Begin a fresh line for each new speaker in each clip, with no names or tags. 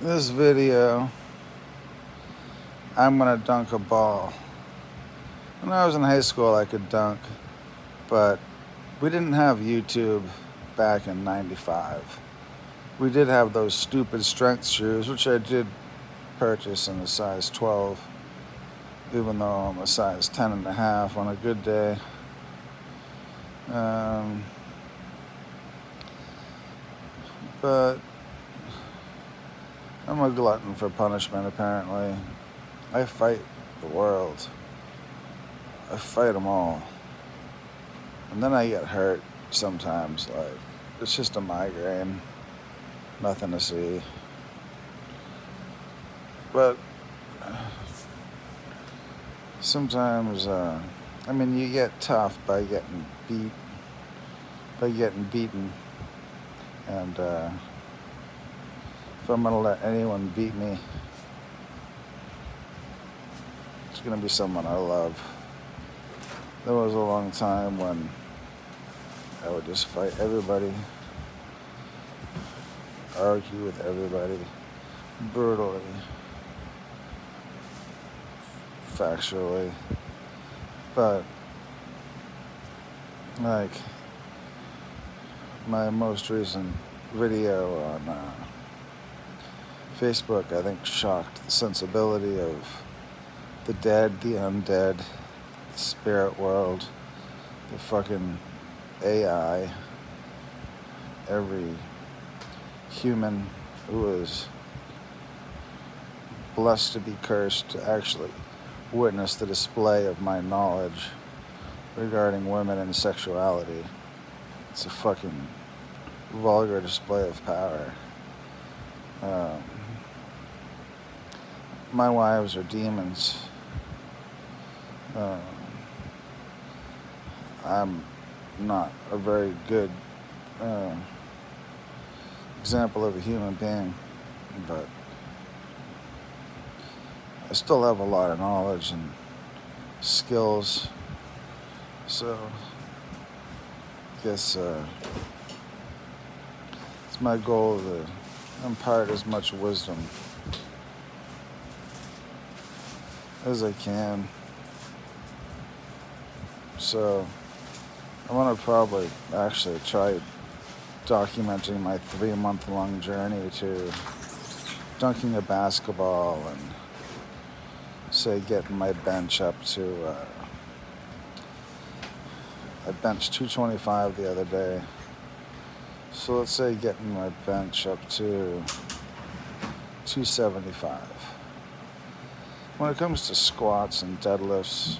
This video, I'm gonna dunk a ball. When I was in high school, I could dunk, but we didn't have YouTube back in '95. We did have those stupid strength shoes, which I did purchase in a size 12, even though I'm a size 10 and a half on a good day. But I'm a glutton for punishment, apparently. I fight the world. I fight them all. And then I get hurt sometimes. Like, it's just a migraine. Nothing to see. But sometimes, you get tough by getting beaten. And if I'm going to let anyone beat me, it's going to be someone I love. There was a long time when I would just fight everybody, argue with everybody, brutally, factually. But, like, my most recent video on Facebook, I think, shocked the sensibility of the dead, the undead, the spirit world, the fucking AI, every human who is blessed to be cursed to actually witness the display of my knowledge regarding women and sexuality. It's a fucking vulgar display of power. My wives are demons. I'm not a very good example of a human being, but I still have a lot of knowledge and skills, so I guess it's my goal to impart as much wisdom as I can. So I want to probably actually try documenting my 3-month-long journey to dunking a basketball and, say, getting my bench up to, I benched 225 the other day. So let's say getting my bench up to 275. When it comes to squats and deadlifts,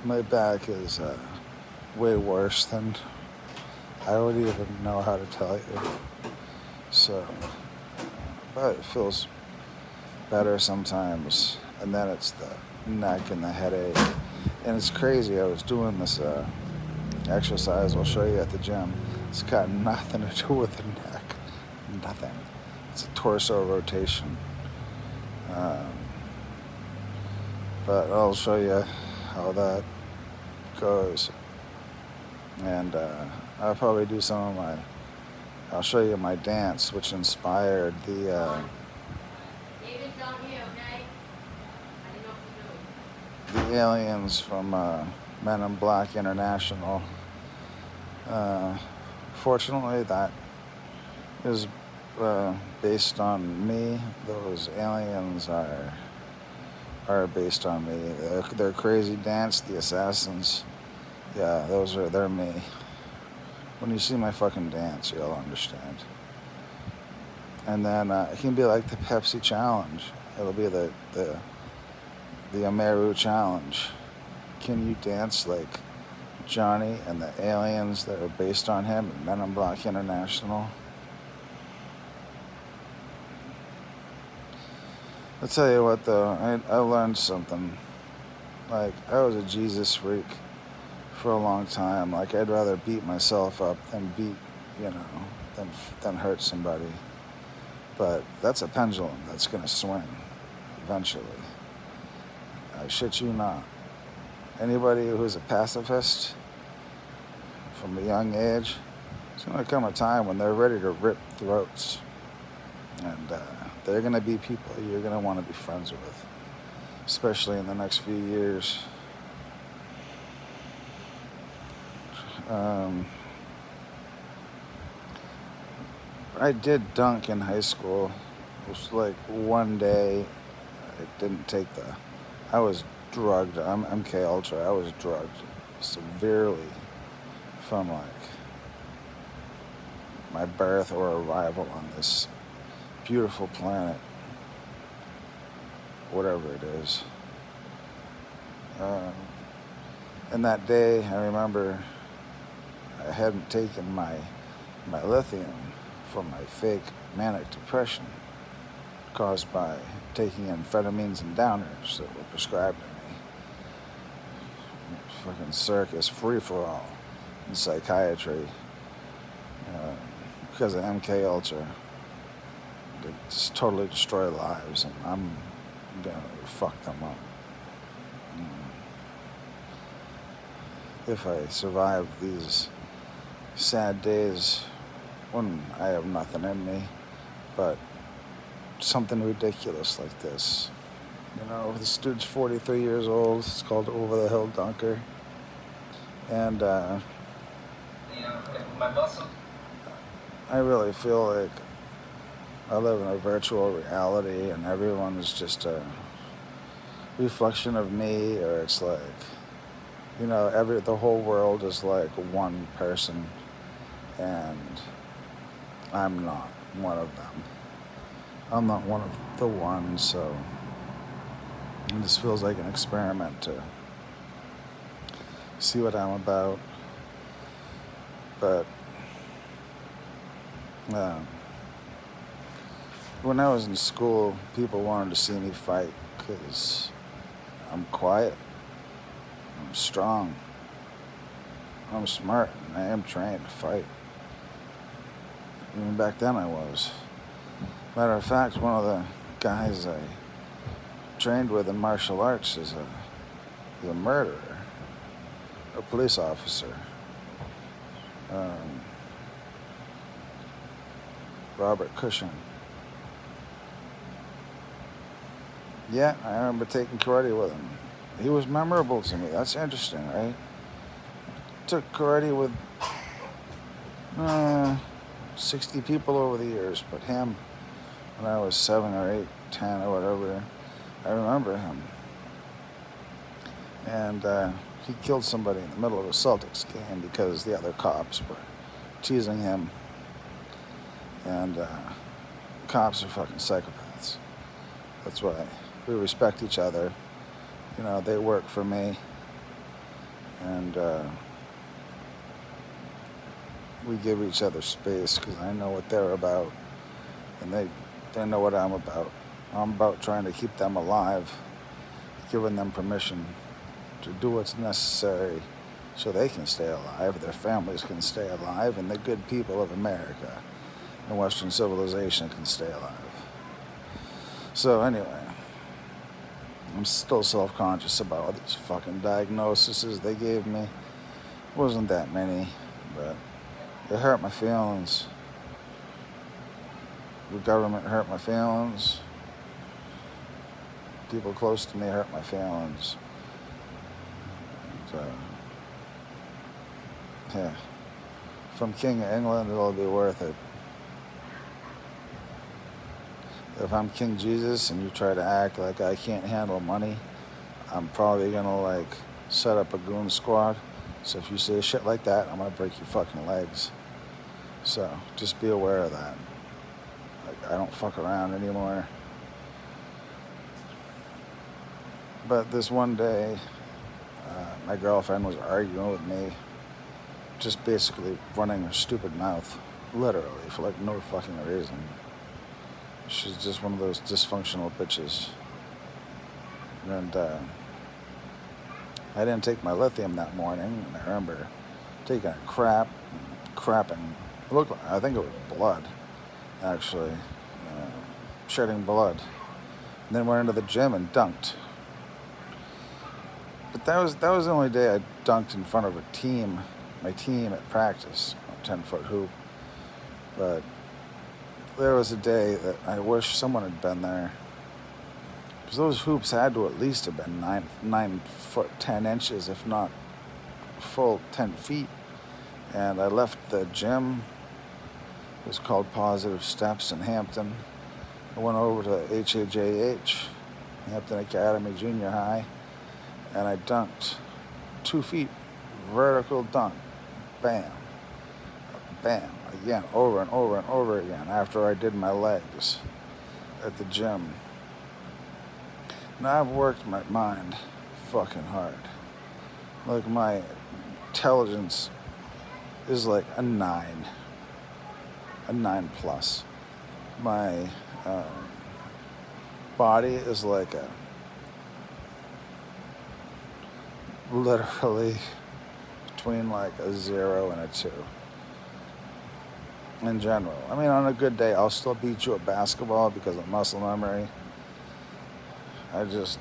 my back is way worse than I would even know how to tell you. So, but it feels better sometimes. And then it's the neck and the headache. And it's crazy. I was doing this exercise I'll show you at the gym. It's got nothing to do with the neck. Nothing. It's a torso rotation. But I'll show you how that goes. And I'll probably do I'll show you my dance, which inspired the aliens from Men in Black International. Fortunately, that is based on me. Those aliens are based on me. Their crazy dance, the assassins. Yeah, they're me. When you see my fucking dance, you'll understand. And then it can be like the Pepsi challenge. It'll be the Ameru challenge. Can you dance like Johnny and the aliens that are based on him in Men in Black International? I'll tell you what, though, I learned something. Like, I was a Jesus freak for a long time. Like, I'd rather beat myself up than than hurt somebody. But that's a pendulum that's going to swing eventually. I shit you not. Anybody who's a pacifist from a young age, it's going to come a time when they're ready to rip throats. And they're going to be people you're going to want to be friends with, especially in the next few years. I did dunk in high school. It was like one day, it didn't take I was drugged. I'm MK Ultra. I was drugged severely from like my birth or arrival on this beautiful planet, whatever it is. And that day, I remember I hadn't taken my lithium for my fake manic depression caused by taking amphetamines and downers that were prescribed to me. Fucking circus, free-for-all in psychiatry because of MK Ultra. They just totally destroy lives, and I'm gonna fuck them up. If I survive these sad days when I have nothing in me but something ridiculous like this. You know, this dude's 43 years old. It's called Over the Hill Dunker. And I really feel like I live in a virtual reality and everyone is just a reflection of me, or it's like, you know, the whole world is like one person and I'm not one of them. I'm not one of the ones, so this feels like an experiment to see what I'm about. But when I was in school, people wanted to see me fight because I'm quiet, I'm strong, I'm smart, and I am trained to fight. Even back then I was. Matter of fact, one of the guys I trained with in martial arts is a murderer, a police officer. Robert Cushing. Yeah, I remember taking karate with him. He was memorable to me. That's interesting, right? Took karate with 60 people over the years, but him, when I was 7 or 8, 10 or whatever, I remember him. And he killed somebody in the middle of a Celtics game because the other cops were teasing him. And cops are fucking psychopaths. That's why we respect each other. You know, they work for me. And we give each other space because I know what they're about. And they know what I'm about. I'm about trying to keep them alive, giving them permission to do what's necessary so they can stay alive, their families can stay alive, and the good people of America and Western civilization can stay alive. So anyway, I'm still self-conscious about all these fucking diagnoses they gave me. Wasn't that many, but it hurt my feelings. The government hurt my feelings. People close to me hurt my feelings. And, yeah. If I'm King of England, it'll be worth it. If I'm King Jesus and you try to act like I can't handle money, I'm probably gonna like set up a goon squad. So if you say shit like that, I'm gonna break your fucking legs. So just be aware of that. Like, I don't fuck around anymore. But this one day, my girlfriend was arguing with me, just basically running her stupid mouth, literally, for like no fucking reason. She's just one of those dysfunctional bitches. And I didn't take my lithium that morning, and I remember taking a crapping. It looked like, I think it was blood, actually, shedding blood. And then went into the gym and dunked. But that was the only day I dunked in front of my team at practice, a 10-foot hoop. But there was a day that I wish someone had been there. Because those hoops had to at least have been 9 foot 10 inches, if not full 10 feet. And I left the gym. It was called Positive Steps in Hampton. I went over to HAJH, Hampton Academy Junior High, and I dunked 2 feet, vertical dunk, bam, bam, again, over and over and over again, after I did my legs at the gym. Now I've worked my mind fucking hard. Like, my intelligence is like a 9 plus. My body is like a literally between like a 0 and a 2 in general. I mean, on a good day, I'll still beat you at basketball because of muscle memory. I just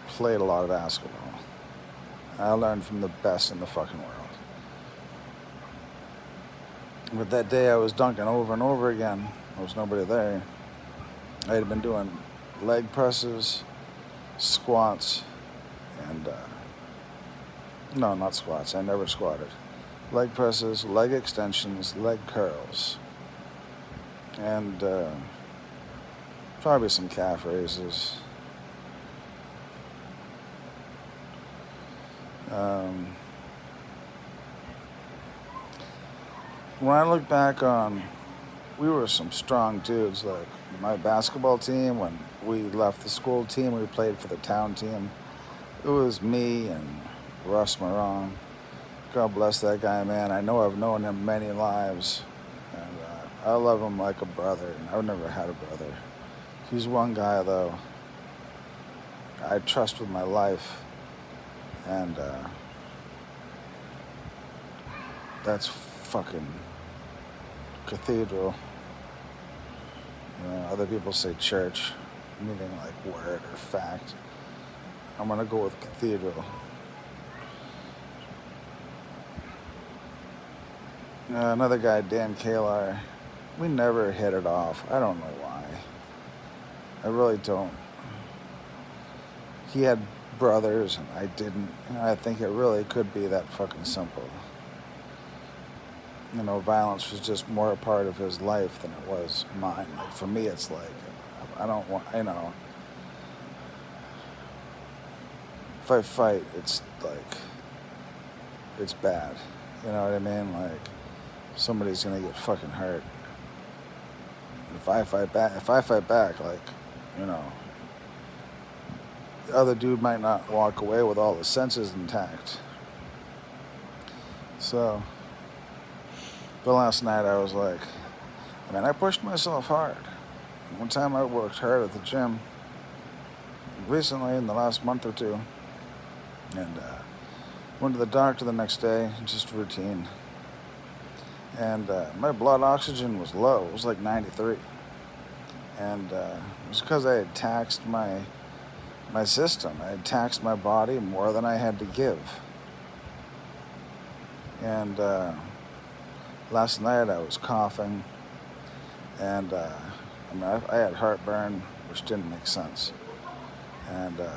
played a lot of basketball. I learned from the best in the fucking world. But that day I was dunking over and over again. There was nobody there. I had been doing leg presses, squats, and no, not squats. I never squatted. Leg presses, leg extensions, leg curls, and probably some calf raises. When I look back on, we were some strong dudes. Like my basketball team, when we left the school team, we played for the town team. It was me and Russ Marong. God bless that guy, man. I know I've known him many lives, and I love him like a brother, and I've never had a brother. He's one guy, though, I trust with my life, and that's fucking cathedral. Other people say church, meaning like word or fact. I'm gonna go with cathedral. Another guy, Dan Kalar, we never hit it off. I don't know why. I really don't. He had brothers and I didn't. I think it really could be that fucking simple. Violence was just more a part of his life than it was mine. Like, for me, it's like, I don't want, if I fight, it's like, it's bad. You know what I mean? Like, somebody's gonna get fucking hurt. If I fight back, like, the other dude might not walk away with all his senses intact. So, but last night I was like, I pushed myself hard. One time I worked hard at the gym, recently in the last month or two, and went to the doctor the next day, just routine. And my blood oxygen was low. It was like 93. And it was because I had taxed my system. I had taxed my body more than I had to give. And last night I was coughing. And I had heartburn, which didn't make sense. And I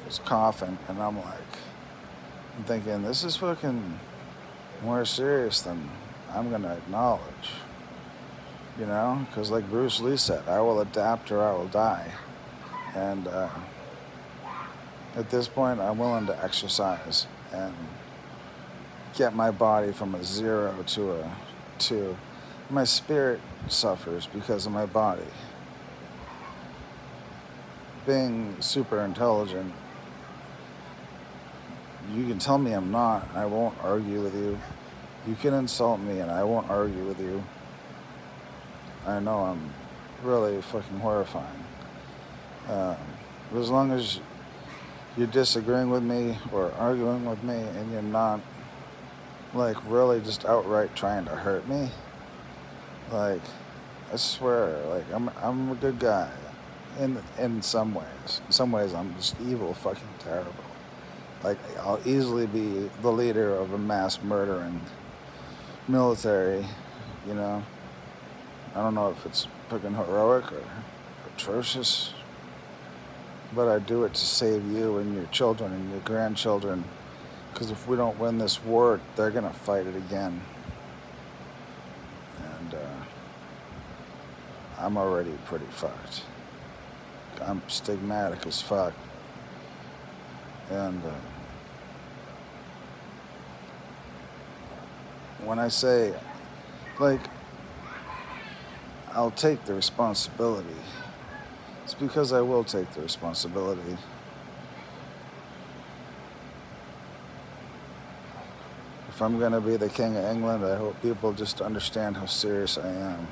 was coughing, and I'm thinking, this is fucking more serious than I'm going to acknowledge, because like Bruce Lee said, I will adapt or I will die. And at this point, I'm willing to exercise and get my body from a 0 to a 2. My spirit suffers because of my body. Being super intelligent, you can tell me I'm not, I won't argue with you. You can insult me and I won't argue with you. I know I'm really fucking horrifying. But as long as you're disagreeing with me or arguing with me and you're not really just outright trying to hurt me, I swear, I'm a good guy in some ways. In some ways I'm just evil, fucking terrible. I'll easily be the leader of a mass murdering military, I don't know if it's fucking heroic or atrocious, but I do it to save you and your children and your grandchildren, because if we don't win this war, they're gonna fight it again. And I'm already pretty fucked. I'm stigmatic as fuck. And when I say, like, I'll take the responsibility, it's because I will take the responsibility. If I'm going to be the King of England, I hope people just understand how serious I am.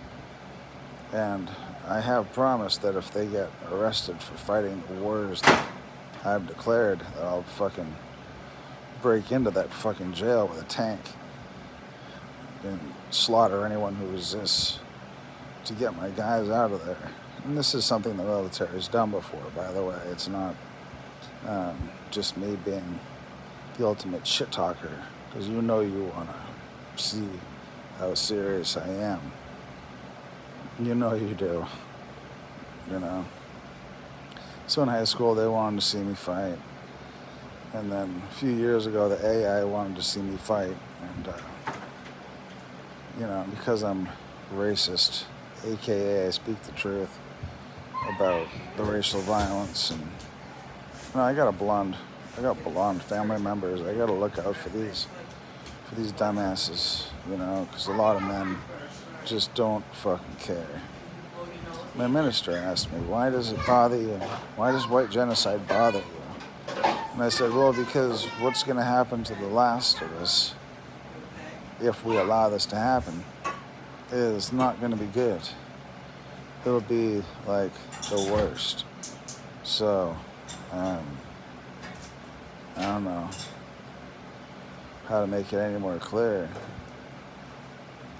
And I have promised that if they get arrested for fighting the wars that I've declared, that I'll fucking break into that fucking jail with a tank and slaughter anyone who resists to get my guys out of there. And this is something the military has done before, by the way. It's not just me being the ultimate shit talker, because you know you want to see how serious I am. You know you do. You know. So in high school, they wanted to see me fight. And then a few years ago, the AI wanted to see me fight. And, you know, because I'm racist, aka I speak the truth about the racial violence. And, you know, I got blonde family members. I got to look out for these dumbasses, you know, because a lot of men just don't fucking care. My minister asked me, why does it bother you? Why does white genocide bother you? And I said, well, because what's going to happen to the last of us, if we allow this to happen, is not going to be good. It'll be like the worst. So, I don't know how to make it any more clear.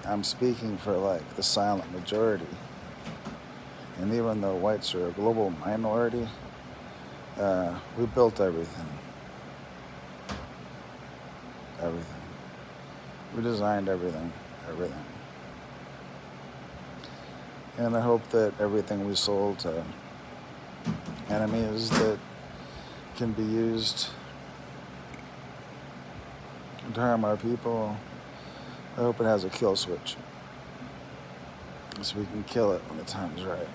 I'm speaking for like the silent majority. And even though whites are a global minority, we built everything. Everything. We designed everything. Everything. And I hope that everything we sold to enemies that can be used to harm our people, I hope it has a kill switch, so we can kill it when the time's right.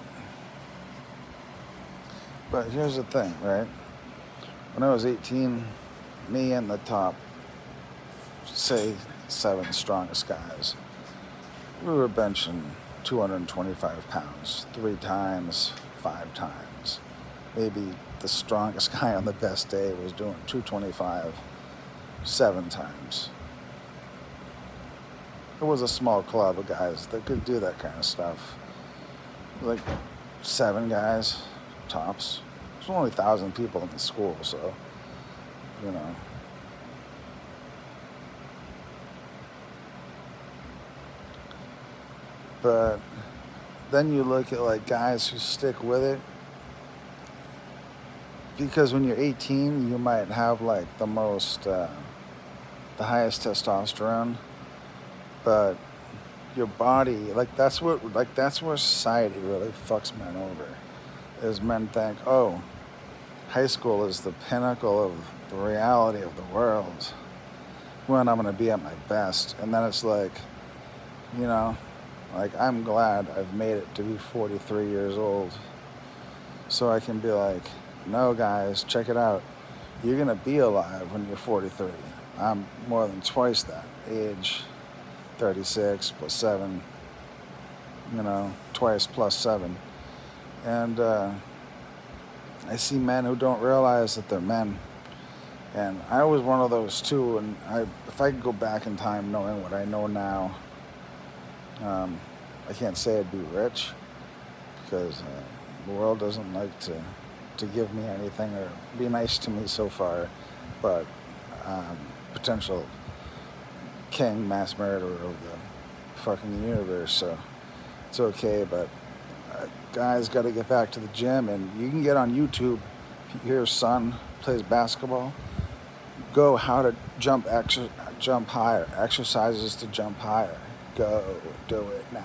But here's the thing, right? When I was 18, me and the top, say, 7 strongest guys, we were benching 225 pounds 3 times, 5 times. Maybe the strongest guy on the best day was doing 225 7 times. It was a small club of guys that could do that kind of stuff. Like 7 guys, tops. There's only 1,000 people in the school, so, you know. But then you look at like guys who stick with it, because when you're 18, you might have like the highest testosterone, but your body, that's where society really fucks men over. Is men think, oh, high school is the pinnacle of the reality of the world, when I'm gonna be at my best. And then it's like, you know, like I'm glad I've made it to be 43 years old, so I can be like, no guys, check it out. You're gonna be alive when you're 43. I'm more than twice that age, 36 plus 7, you know, twice plus 7. And I see men who don't realize that they're men. And I was one of those too, and if I could go back in time knowing what I know now, I can't say I'd be rich, because the world doesn't like to give me anything or be nice to me so far, but potential king, mass murderer of the fucking universe, so it's okay. But guys got to get back to the gym, and you can get on YouTube. If you hear your son plays basketball, go how to jump higher, exercises to jump higher. Go do it now.